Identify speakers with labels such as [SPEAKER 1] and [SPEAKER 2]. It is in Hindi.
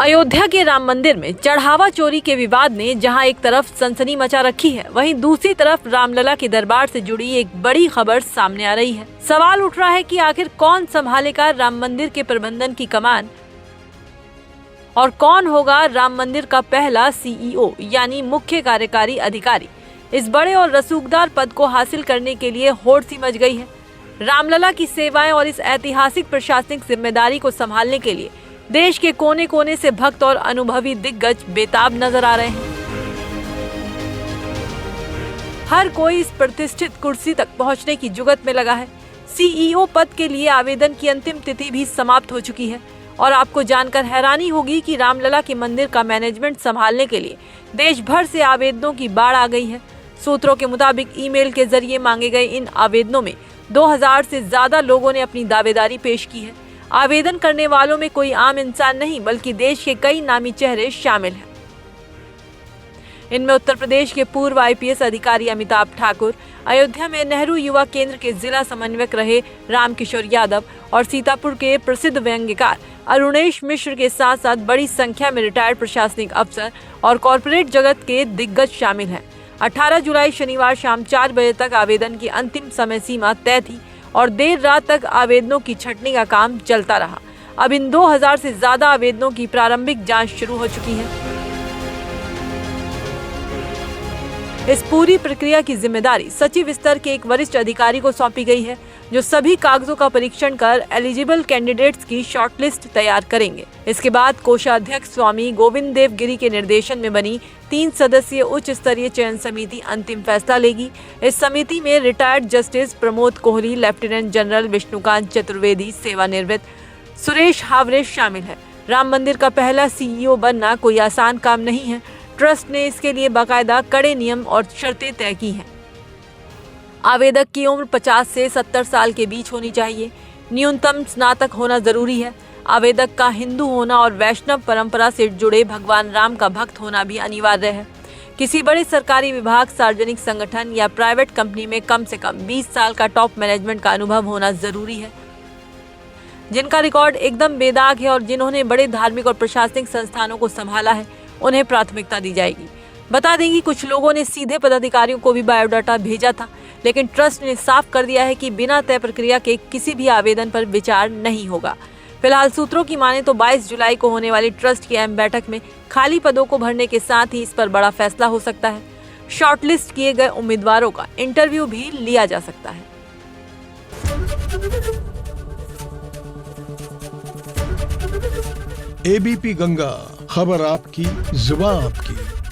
[SPEAKER 1] अयोध्या के राम मंदिर में चढ़ावा चोरी के विवाद ने जहां एक तरफ सनसनी मचा रखी है, वहीं दूसरी तरफ रामलला के दरबार से जुड़ी एक बड़ी खबर सामने आ रही है। सवाल उठ रहा है कि आखिर कौन संभालेगा राम मंदिर के प्रबंधन की कमान और कौन होगा राम मंदिर का पहला सीईओ यानी मुख्य कार्यकारी अधिकारी। इस बड़े और रसूखदार पद को हासिल करने के लिए होड़ सी मच गई है। रामलला की सेवाएं और इस ऐतिहासिक प्रशासनिक जिम्मेदारी को संभालने के लिए देश के कोने कोने से भक्त और अनुभवी दिग्गज बेताब नजर आ रहे हैं। हर कोई इस प्रतिष्ठित कुर्सी तक पहुंचने की जुगत में लगा है। सीईओ पद के लिए आवेदन की अंतिम तिथि भी समाप्त हो चुकी है और आपको जानकर हैरानी होगी कि रामलला के मंदिर का मैनेजमेंट संभालने के लिए देश भर से आवेदनों की बाढ़ आ गई है। सूत्रों के मुताबिक ईमेल के जरिए मांगे गए इन आवेदनों में 2000 से ज्यादा लोगों ने अपनी दावेदारी पेश की है। आवेदन करने वालों में कोई आम इंसान नहीं बल्कि देश के कई नामी चेहरे शामिल हैं। इनमें उत्तर प्रदेश के पूर्व आईपीएस अधिकारी अमिताभ ठाकुर, अयोध्या में नेहरू युवा केंद्र के जिला समन्वयक रहे रामकिशोर यादव और सीतापुर के प्रसिद्ध व्यंग्यकार अरुणेश मिश्र के साथ साथ बड़ी संख्या में रिटायर्ड प्रशासनिक अफसर और कॉरपोरेट जगत के दिग्गज शामिल हैं। 18 जुलाई शनिवार शाम 4 बजे तक आवेदन की अंतिम समय सीमा तय थी और देर रात तक आवेदनों की छंटनी का काम चलता रहा। अब इन 2000 से ज्यादा आवेदनों की प्रारंभिक जांच शुरू हो चुकी है। इस पूरी प्रक्रिया की जिम्मेदारी सचिव स्तर के एक वरिष्ठ अधिकारी को सौंपी गई है, जो सभी कागजों का परीक्षण कर एलिजिबल कैंडिडेट्स की शॉर्टलिस्ट तैयार करेंगे। इसके बाद कोषाध्यक्ष स्वामी गोविंद देव गिरी के निर्देशन में बनी 3 सदस्यीय उच्च स्तरीय चयन समिति अंतिम फैसला लेगी। इस समिति में retired justice Pramod Kohli, lieutenant general Vishnukant Chaturvedi, सेवानिवृत्त सुरेश हावरे शामिल है। राम मंदिर का पहला सीईओ बनना कोई आसान काम नहीं है। ट्रस्ट ने इसके लिए बाकायदा कड़े नियम और शर्तें तय की हैं। आवेदक की उम्र 50 से 70 साल के बीच होनी चाहिए। न्यूनतम स्नातक होना जरूरी है। आवेदक का हिंदू होना और वैष्णव परंपरा से जुड़े भगवान राम का भक्त होना भी अनिवार्य है। किसी बड़े सरकारी विभाग, सार्वजनिक संगठन या प्राइवेट कंपनी में कम से कम 20 साल का टॉप मैनेजमेंट का अनुभव होना जरूरी है। जिनका रिकॉर्ड एकदम बेदाग है और जिन्होंने बड़े धार्मिक और प्रशासनिक संस्थानों को संभाला है, उन्हें प्राथमिकता दी जाएगी। बता दें कि कुछ लोगों ने सीधे पदाधिकारियों को भी बायोडाटा भेजा था, लेकिन ट्रस्ट ने साफ कर दिया है कि बिना तय प्रक्रिया के किसी भी आवेदन पर विचार नहीं होगा। फिलहाल सूत्रों की माने तो 22 जुलाई को होने वाली ट्रस्ट की अहम बैठक में खाली पदों को भरने के साथ ही इस पर बड़ा फैसला हो सकता है। शॉर्टलिस्ट किए गए उम्मीदवारों का इंटरव्यू भी लिया जा सकता है।
[SPEAKER 2] एबीपी गंगा, खबर आपकी, जुबान आपकी।